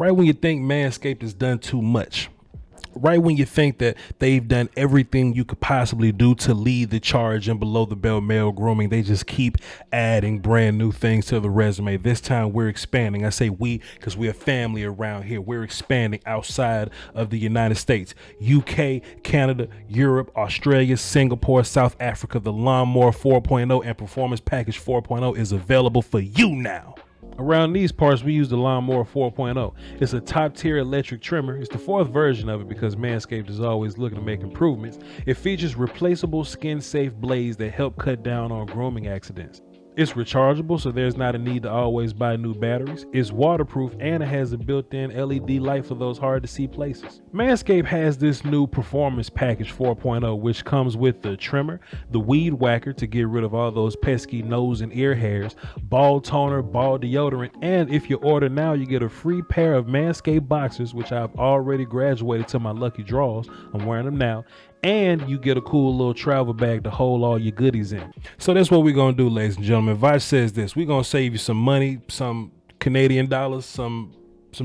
right when you think Manscaped has done too much, right when you think that they've done everything you could possibly do to lead the charge in below the belt male grooming, they just keep adding brand new things to the resume. This time we're expanding. I say we because we're a family around here. We're expanding outside of the United States, UK, Canada, Europe, Australia, Singapore, South Africa. The Lawnmower 4.0 and Performance Package 4.0 is available for you now. Around these parts, we use the Lawnmower 4.0. It's a top-tier electric trimmer. It's the fourth version of it because Manscaped is always looking to make improvements. It features replaceable skin-safe blades that help cut down on grooming accidents. It's rechargeable, so there's not a need to always buy new batteries. It's waterproof, and it has a built-in LED light for those hard-to-see places. Manscaped has this new Performance Package 4.0, which comes with the trimmer, the weed whacker to get rid of all those pesky nose and ear hairs, ball toner, ball deodorant, and if you order now, you get a free pair of Manscaped boxers, which I've already graduated to my lucky draws. I'm wearing them now. And you get a cool little travel bag to hold all your goodies in. So that's what we're going to do, ladies and gentlemen. Voch says this: we're going to save you some money, some Canadian dollars, some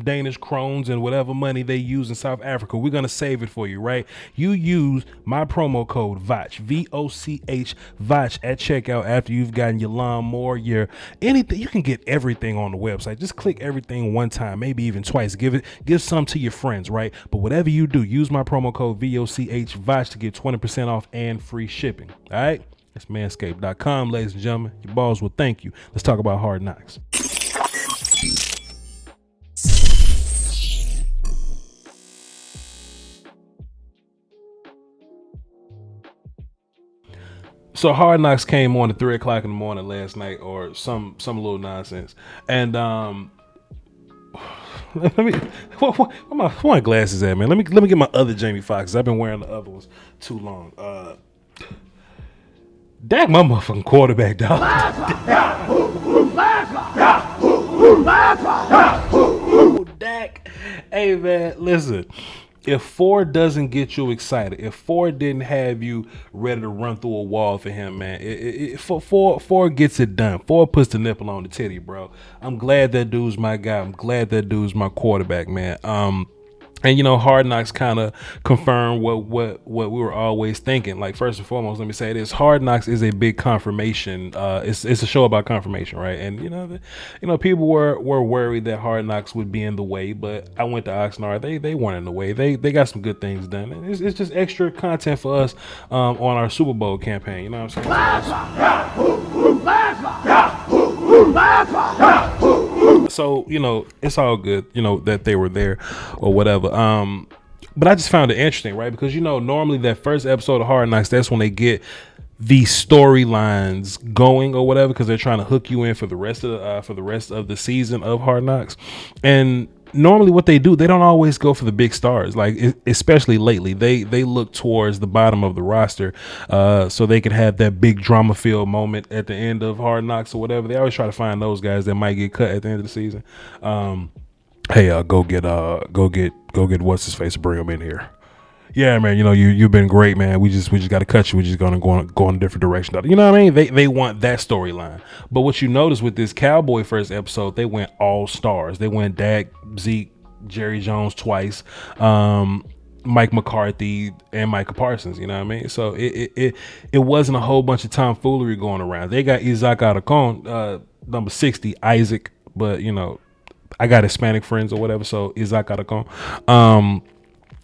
Danish krones, and whatever money they use in South Africa. We're going to save it for you, right? You use my promo code VOCH, VOCH, VOCH at checkout after you've gotten your lawnmower, your anything. You can get everything on the website. Just click everything one time, maybe even twice. Give some to your friends, right? But whatever you do, use my promo code VOCH, VOCH to get 20% off and free shipping. All right? That's manscaped.com, ladies and gentlemen. Your balls will thank you. Let's talk about Hard Knocks. So Hard Knocks came on at 3 o'clock in the morning last night, or some little nonsense. And let me where my glasses at, man? Let me get my other Jamie Foxxes. I've been wearing the other ones too long. Dak, my motherfucking quarterback, dog. Dak, hey man, listen. If 4 doesn't get you excited, if 4 didn't have you ready to run through a wall for him, man, four gets it done. 4 puts the nipple on the titty, bro. I'm glad that dude's my guy. I'm glad that dude's my quarterback, man. And you know, Hard Knocks kind of confirmed what we were always thinking. Like, first and foremost, let me say this: Hard Knocks is a big confirmation. It's a show about confirmation, right? And you know, people were worried that Hard Knocks would be in the way, but I went to Oxnard. They weren't in the way. They got some good things done. And it's just extra content for us on our Super Bowl campaign. You know what I'm saying? So, you know, it's all good, you know, that they were there or whatever. But I just found it interesting, right? Because, you know, normally that first episode of Hard Knocks, that's when they get the storylines going or whatever, because they're trying to hook you in for the rest of the season of Hard Knocks. And normally what they do, they don't always go for the big stars, like especially lately. They look towards the bottom of the roster so they can have that big drama filled moment at the end of Hard Knocks or whatever. They always try to find those guys that might get cut at the end of the season. Hey, go get what's his face, bring him in here. Yeah, man, you know, you've been great, man. We just got to cut you. We're just gonna go in a different direction. You know what I mean? They want that storyline. But what you notice with this Cowboy first episode, they went all stars. They went Dak, Zeke, Jerry Jones twice, Mike McCarthy, and Micah Parsons. You know what I mean? So it wasn't a whole bunch of tomfoolery going around. They got Isaac Alarcon, number 60, Isaac, but you know, I got Hispanic friends or whatever, so Isaac Alarcon.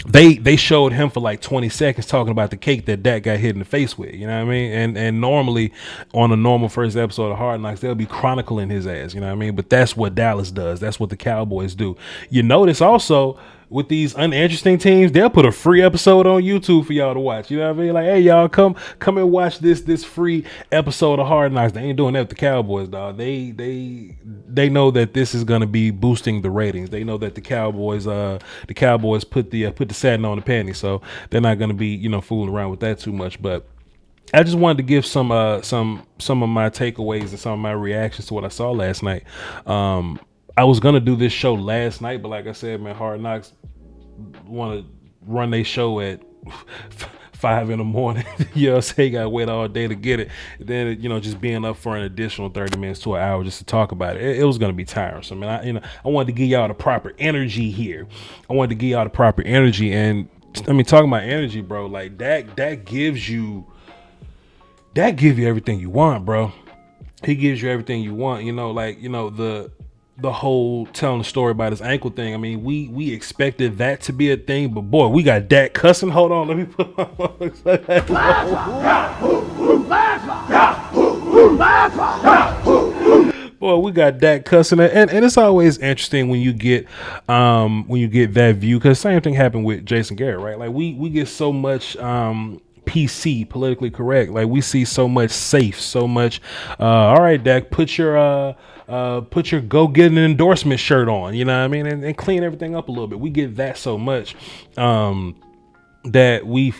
They showed him for like 20 seconds talking about the cake that Dak got hit in the face with, you know what I mean? And normally on a normal first episode of Hard Knocks, they'll be chronicling his ass, you know what I mean? But that's what Dallas does. That's what the Cowboys do. You notice also with these uninteresting teams, they'll put a free episode on YouTube for y'all to watch. You know what I mean? Like, hey, y'all, come and watch this free episode of Hard Knocks. They ain't doing that with the Cowboys, dog. They know that this is gonna be boosting the ratings. They know that the Cowboys put the satin on the panties, so they're not gonna be, you know, fooling around with that too much. But I just wanted to give some of my takeaways and some of my reactions to what I saw last night. I was gonna do this show last night, but like I said, man, Hard Knocks want to run their show at 5 in the morning. You know what I'm saying? You gotta wait all day to get it. Then, you know, just being up for an additional 30 minutes to an hour just to talk about it. It was gonna be tiresome. And I wanted to give y'all the proper energy here. And I mean, talking about energy, bro, like Dak gives you everything you want, bro. He gives you everything you want, you know, like, you know, the whole telling the story about his ankle thing. I mean, we expected that to be a thing, but boy, we got Dak cussing. Hold on, let me put boy, we got Dak cussing, and it's always interesting when you get that view, because same thing happened with Jason Garrett, right? Like we get so much PC, politically correct. Like we see so much safe, so much. All right, Dak, put your go get an endorsement shirt on. You know what I mean, and clean everything up a little bit. We get that so much that we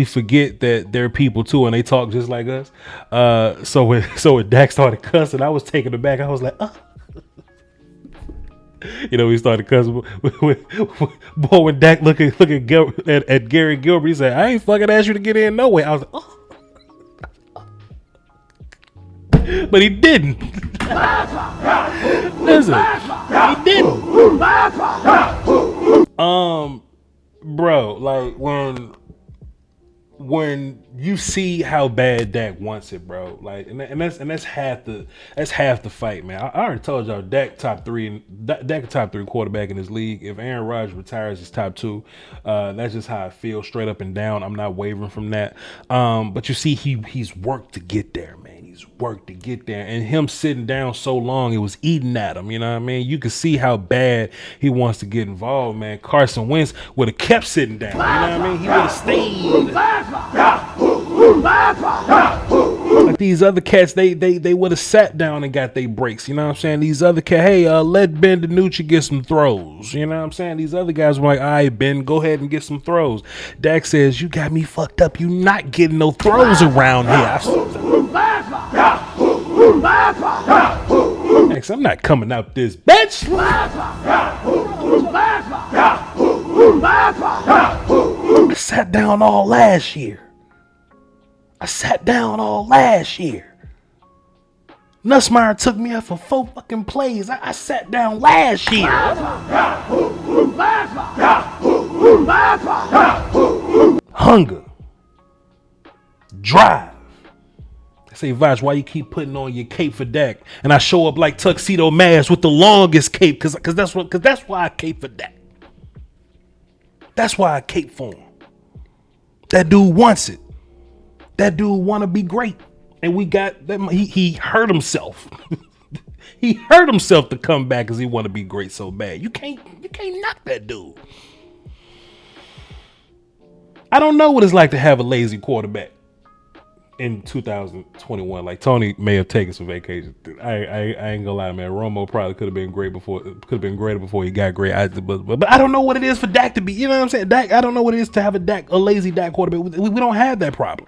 forget that they're people too, and they talk just like us. So when Dak started cussing, I was taken aback. I was like, you know, we started cussing. Boy, when Dak look at Gary Gilbert, he said, "I ain't fucking asked you to get in no way." I was like, oh. But he didn't. Listen, he didn't. Bro, like when you see how bad Dak wants it, bro, like, and that's half the fight, man. I already told y'all Dak top three quarterback in this league. If Aaron Rodgers retires, he's top 2. That's just how I feel, straight up and down. I'm not wavering from that. But you see, he's worked to get there, man. He's worked to get there, and him sitting down so long, it was eating at him. You know what I mean? You can see how bad he wants to get involved, man. Carson Wentz would have kept sitting down. You know what I mean? He would have stayed. Like these other cats, they would have sat down and got their breaks. You know what I'm saying? These other cats, hey, let Ben DiNucci get some throws. You know what I'm saying? These other guys were like, all right, Ben, go ahead and get some throws. Dak says, you got me fucked up. You not getting no throws around here. I'm not coming out this bitch. I sat down all last year. Nussmeier took me out for 4 fucking plays. I sat down last year. Hunger. Drive. I say, Voch, why you keep putting on your cape for Dak? And I show up like Tuxedo Mask with the longest cape, cause that's why I cape for Dak. That's why I cape for him. That dude wants it. That dude want to be great, and we got that. He hurt himself. He hurt himself to come back because he want to be great so bad. You can't knock that dude. I don't know what it's like to have a lazy quarterback in 2021. Like, Tony may have taken some vacation. I ain't gonna lie, man. Romo probably could have been great before. Could have been greater before he got great. But I don't know what it is for Dak to be. You know what I'm saying? Dak. I don't know what it is to have a lazy Dak quarterback. We don't have that problem.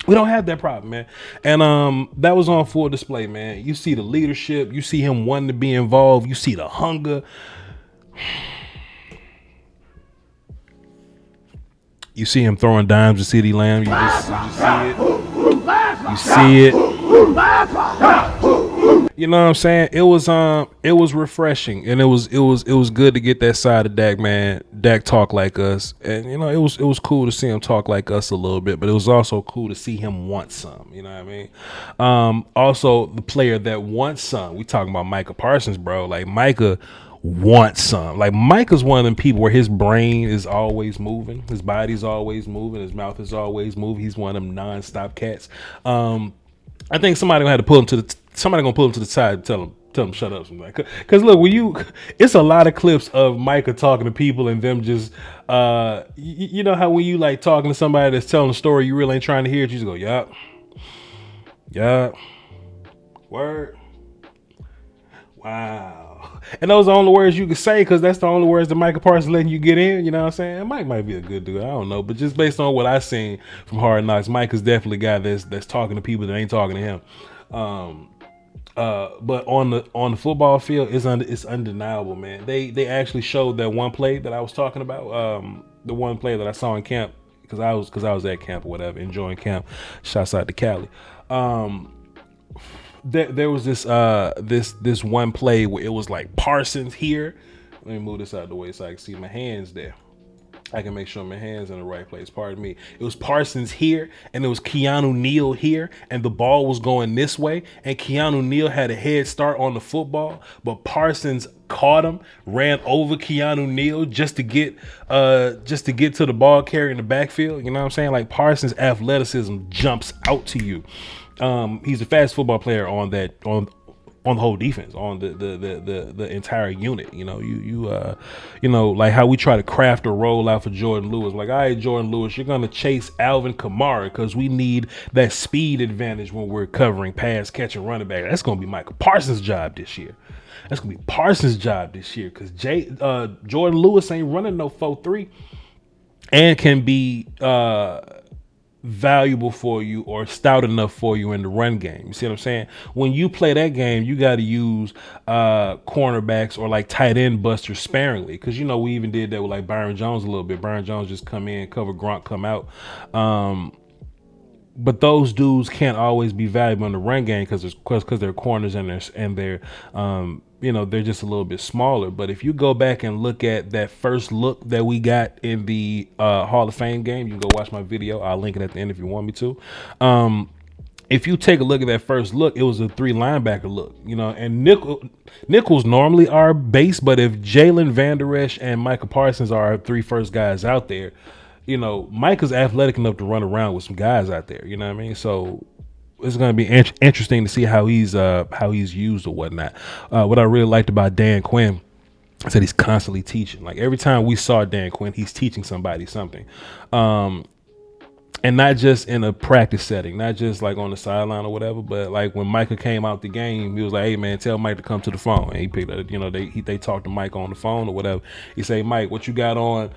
We don't have that problem, man. And that was on full display, man. You see the leadership. You see him wanting to be involved. You see the hunger. You see him throwing dimes to CeeDee Lamb. You just see it. You see it. You know what I'm saying? It was refreshing, and it was good to get that side of Dak, man. Dak talk like us, and you know it was cool to see him talk like us a little bit, but it was also cool to see him want some. You know what I mean? Also, the player that wants some. We talking about Micah Parsons, bro. Like, Micah wants some. Like, Micah's one of them people where his brain is always moving, his body's always moving, his mouth is always moving. He's one of them non-stop cats. I think somebody gonna pull him to the side and tell him shut up. Because look, it's a lot of clips of Micah talking to people and them just you know how when you like talking to somebody that's telling a story you really ain't trying to hear it, you just go, yup, word, wow. And those are the only words you can say, because that's the only words that Micah Parsons letting you get in. You know what I'm saying? Mike might be a good dude. I don't know. But just based on what I've seen from Hard Knocks, Mike is definitely a guy that's talking to people that ain't talking to him. But on the football field, it's undeniable, man. They actually showed that one play that I was talking about. The one play that I saw in camp because I was at camp or whatever, enjoying camp. Shouts out to Cali. There was this one play where it was like Parsons here. Let me move this out of the way so I can see my hands there. I can make sure my hands in the right place. Pardon me. It was Parsons here, and it was Keanu Neal here, and the ball was going this way, and Keanu Neal had a head start on the football, but Parsons caught him, ran over Keanu Neal just to get to the ball carrier in the backfield. You know what I'm saying? Like, Parsons' athleticism jumps out to you. He's a fast football player on the whole defense, on the entire unit. You know, like how we try to craft a role out for Jordan Lewis. Like, all right, Jordan Lewis, you're gonna chase Alvin Kamara because we need that speed advantage when we're covering pass, catch, and running back. That's gonna be Micah Parsons' job this year. That's gonna be Parsons' job this year because Jordan Lewis ain't running no 4-3 and can be valuable for you or stout enough for you in the run game. You see what I'm saying? When you play that game, you got to use cornerbacks or like tight end busters sparingly, because, you know, we even did that with like Byron Jones a little bit. Byron Jones just come in, cover Gronk, come out. But those dudes can't always be valuable in the run game because they're corners and they're you know, they're just a little bit smaller. But if you go back and look at that first look that we got in the Hall of Fame game, you can go watch my video. I'll link it at the end if you want me to. If you take a look at that first look, it was a 3 linebacker look, you know, and nickels normally are base, but if Jalen Vander Esch and Micah Parsons are our 3 first guys out there, you know, Micah's athletic enough to run around with some guys out there, you know what I mean? So it's going to be interesting to see how he's used or whatnot. What I really liked about Dan Quinn is that he's constantly teaching. Like, every time we saw Dan Quinn, he's teaching somebody something. And not just in a practice setting, not just like on the sideline or whatever, but like when Micah came out the game, he was like, "Hey man, tell Mike to come to the phone." And he picked up, you know, they talked to Mike on the phone or whatever. He say, "Mike, what you got on?"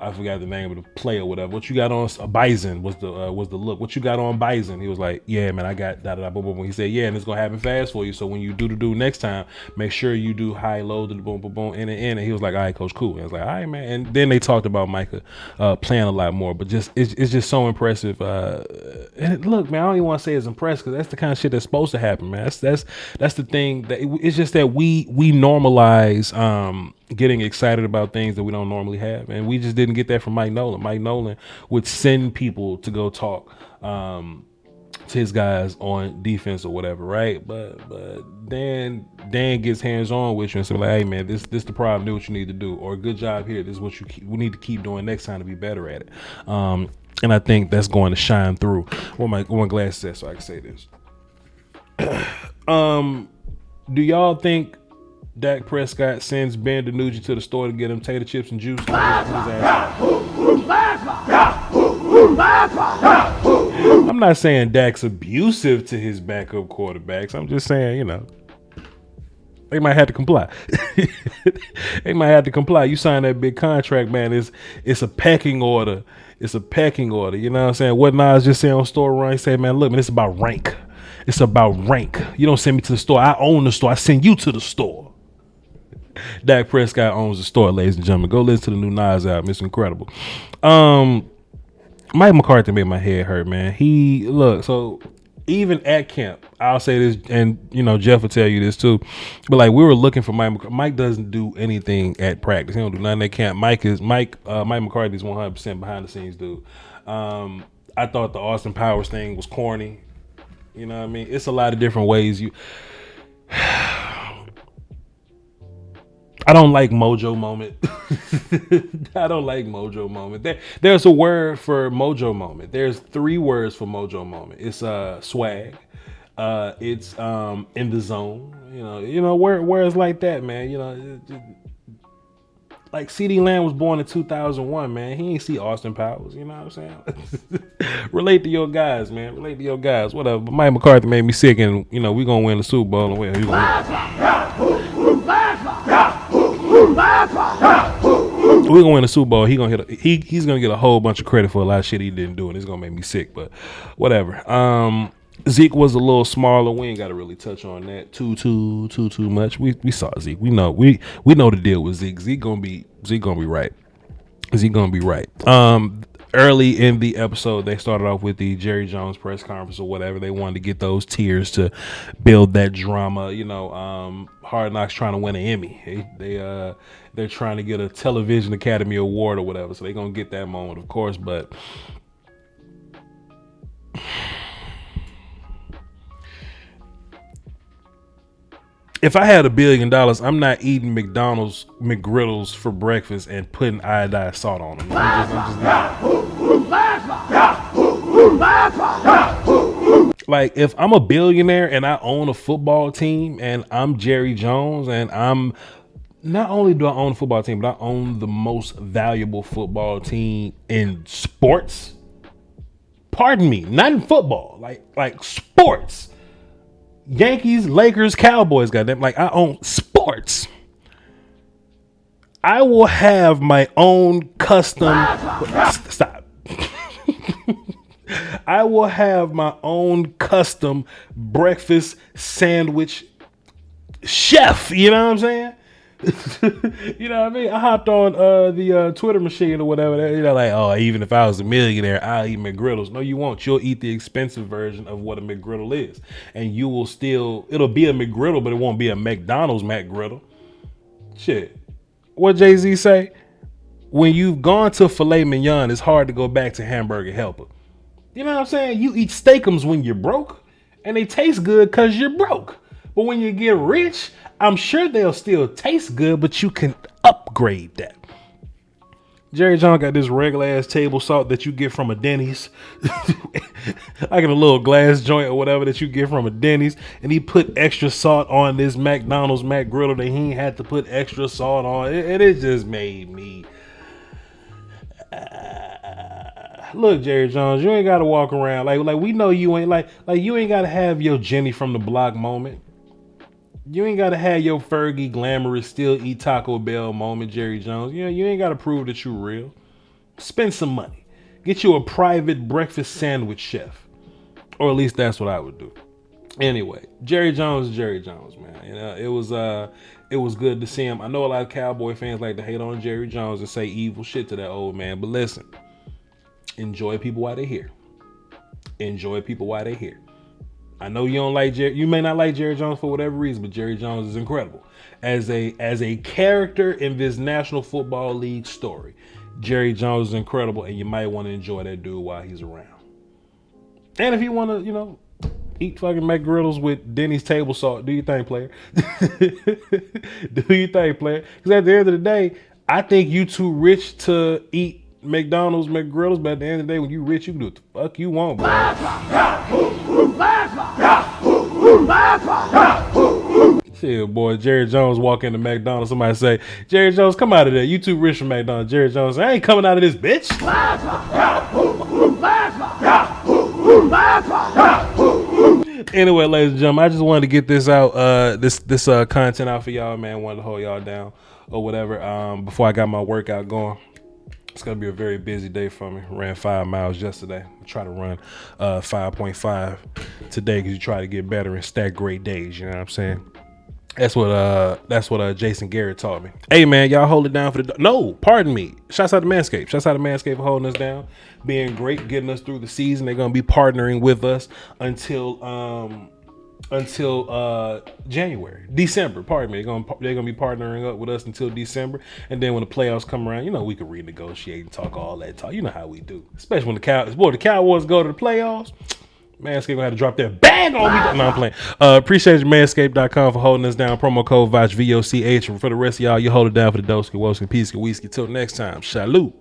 I forgot the name of the play or whatever. "What you got on?" Bison was the look. "What you got on, Bison?" He was like, "Yeah, man, I got da da da boom boom boom." He said, "Yeah, and it's gonna happen fast for you. So when you do next time, make sure you do high low to the boom boom boom in and in." And he was like, "All right, coach, cool." And I was like, "All right, man." And then they talked about Micah playing a lot more, but just it's just so impressive. And look, man, I don't even want to say it's impressive because that's the kind of shit that's supposed to happen, man. That's the thing that it's just that we normalize getting excited about things that we don't normally have, and we just didn't get that from Mike Nolan. Mike Nolan would send people to go talk to his guys on defense or whatever, right? But Dan gets hands on with you and say, like, "Hey man, this the problem. Do what you need to do," or "Good job here. This is what we need to keep doing next time to be better at it." And I think that's going to shine through. What my glasses at so I can say this. Do y'all think Dak Prescott sends Ben DiNucci to the store to get him tater chips and juice? I'm not saying Dak's abusive to his backup quarterbacks. I'm just saying, you know, they might have to comply. They might have to comply. You sign that big contract, man. It's a pecking order. It's a pecking order. You know what I'm saying? What Nas just said on Store Run, he said, "Man, look, man, it's about rank. It's about rank. You don't send me to the store. I own the store. I send you to the store." Dak Prescott owns the store, ladies and gentlemen. Go listen to the new Nas album. It's incredible. Mike McCarthy made my head hurt, man. So even at camp, I'll say this, and you know, Jeff will tell you this too, but like, we were looking for Mike. Mike doesn't do anything at practice. He don't do nothing at camp. Mike McCarthy's 100% behind the scenes dude. I thought the Austin Powers thing was corny. You know what I mean? It's a lot of different ways I don't like Mojo Moment. I don't like Mojo Moment. There's a word for Mojo Moment. There's 3 words for Mojo Moment. It's swag. It's in the zone. You know words like that, man. You know, like CD Lamb was born in 2001, man. He ain't see Austin Powers. You know what I'm saying? Relate to your guys, man. Relate to your guys. Whatever. But Mike McCarthy made me sick, and you know we gonna win the Super Bowl. And we're gonna win the Super Bowl. He's gonna get a whole bunch of credit for a lot of shit he didn't do, and it's gonna make me sick. But whatever. Zeke was a little smaller. We ain't got to really touch on that too much. We saw Zeke. We know the deal with Zeke. Zeke gonna be right. Zeke gonna be right. early in the episode, they started off with the Jerry Jones press conference or whatever. They wanted to get those tears to build that drama. Hard Knocks trying to win an Emmy. They're trying to get a Television Academy Award or whatever. So they're going to get that moment, of course. But if I had $1 billion, I'm not eating McDonald's McGriddles for breakfast and putting iodized salt on them. I'm just not. Like, if I'm a billionaire and I own a football team and I'm Jerry Jones and I'm not only do I own a football team, but I own the most valuable football team in sports. Pardon me, not in football, like sports. Yankees, Lakers, Cowboys, goddamn. Like, I own sports. I will have my own custom. Stop. I will have my own custom breakfast sandwich chef. You know what I'm saying? You know what I mean? I hopped on the Twitter machine or whatever. Like, oh, even if I was a millionaire, I'll eat McGriddles. No, you won't. You'll eat the expensive version of what a McGriddle is. And you will still, it'll be a McGriddle, but it won't be a McDonald's McGriddle. Shit. What Jay-Z say? When you've gone to filet mignon, it's hard to go back to hamburger helper. You know what I'm saying? You eat steakums when you're broke, and they taste good because you're broke. But when you get rich, I'm sure they'll still taste good, but you can upgrade that. Jerry Jones got this regular ass table salt that you get from a Denny's. Like in a little glass joint or whatever that you get from a Denny's. And he put extra salt on this McDonald's McGriddle that he had to put extra salt on. And it just made me... Look, Jerry Jones, you ain't got to walk around. Like we know you ain't like you ain't got to have your Jenny from the block moment. You ain't got to have your Fergie glamorous still eat Taco Bell moment, Jerry Jones. You ain't got to prove that you real. Spend some money. Get you a private breakfast sandwich chef. Or at least that's what I would do. Anyway, Jerry Jones is Jerry Jones, man. It was good to see him. I know a lot of Cowboy fans like to hate on Jerry Jones and say evil shit to that old man. But listen, enjoy people while they're here. Enjoy people while they're here. I know you don't like Jerry. You may not like Jerry Jones for whatever reason, but Jerry Jones is incredible as a character in this National Football League story. Jerry Jones is incredible, and you might want to enjoy that dude while he's around. And if you want to, eat fucking McGriddles with Denny's table salt, do your thing, player. Do your thing, player. Because at the end of the day, I think you too rich to eat McDonald's McGriddles, but at the end of the day, when you rich, you can do what the fuck you want, bro. Shit, boy, Jerry Jones walk into McDonald's, somebody say, Jerry Jones, come out of there. You too rich for McDonald's. Jerry Jones, I ain't coming out of this, bitch. Anyway, ladies and gentlemen, I just wanted to get this out, this content out for y'all, man. Wanted to hold y'all down or whatever. Before I got my workout going. It's going to be a very busy day for me. Ran 5 miles yesterday. I try to run 5.5 today because you try to get better and stack great days. You know what I'm saying? That's what Jason Garrett taught me. Hey, man, y'all hold it down for the... No, pardon me. Shouts out to Manscaped. Shouts out to Manscaped for holding us down. Being great, getting us through the season. They're going to be partnering with us until December. Pardon me. They're gonna be partnering up with us until December, and then when the playoffs come around, we can renegotiate and talk all that talk. You know how we do, especially when the Cowboys go to the playoffs. Manscaped gonna have to drop their bag on me. No, I'm playing. Appreciate you, Manscaped.com, for holding us down. Promo code Voch, VOCH. And for the rest of y'all, you hold it down for the Doski, Woski, Peace, Whiskey. Till next time, Shalom.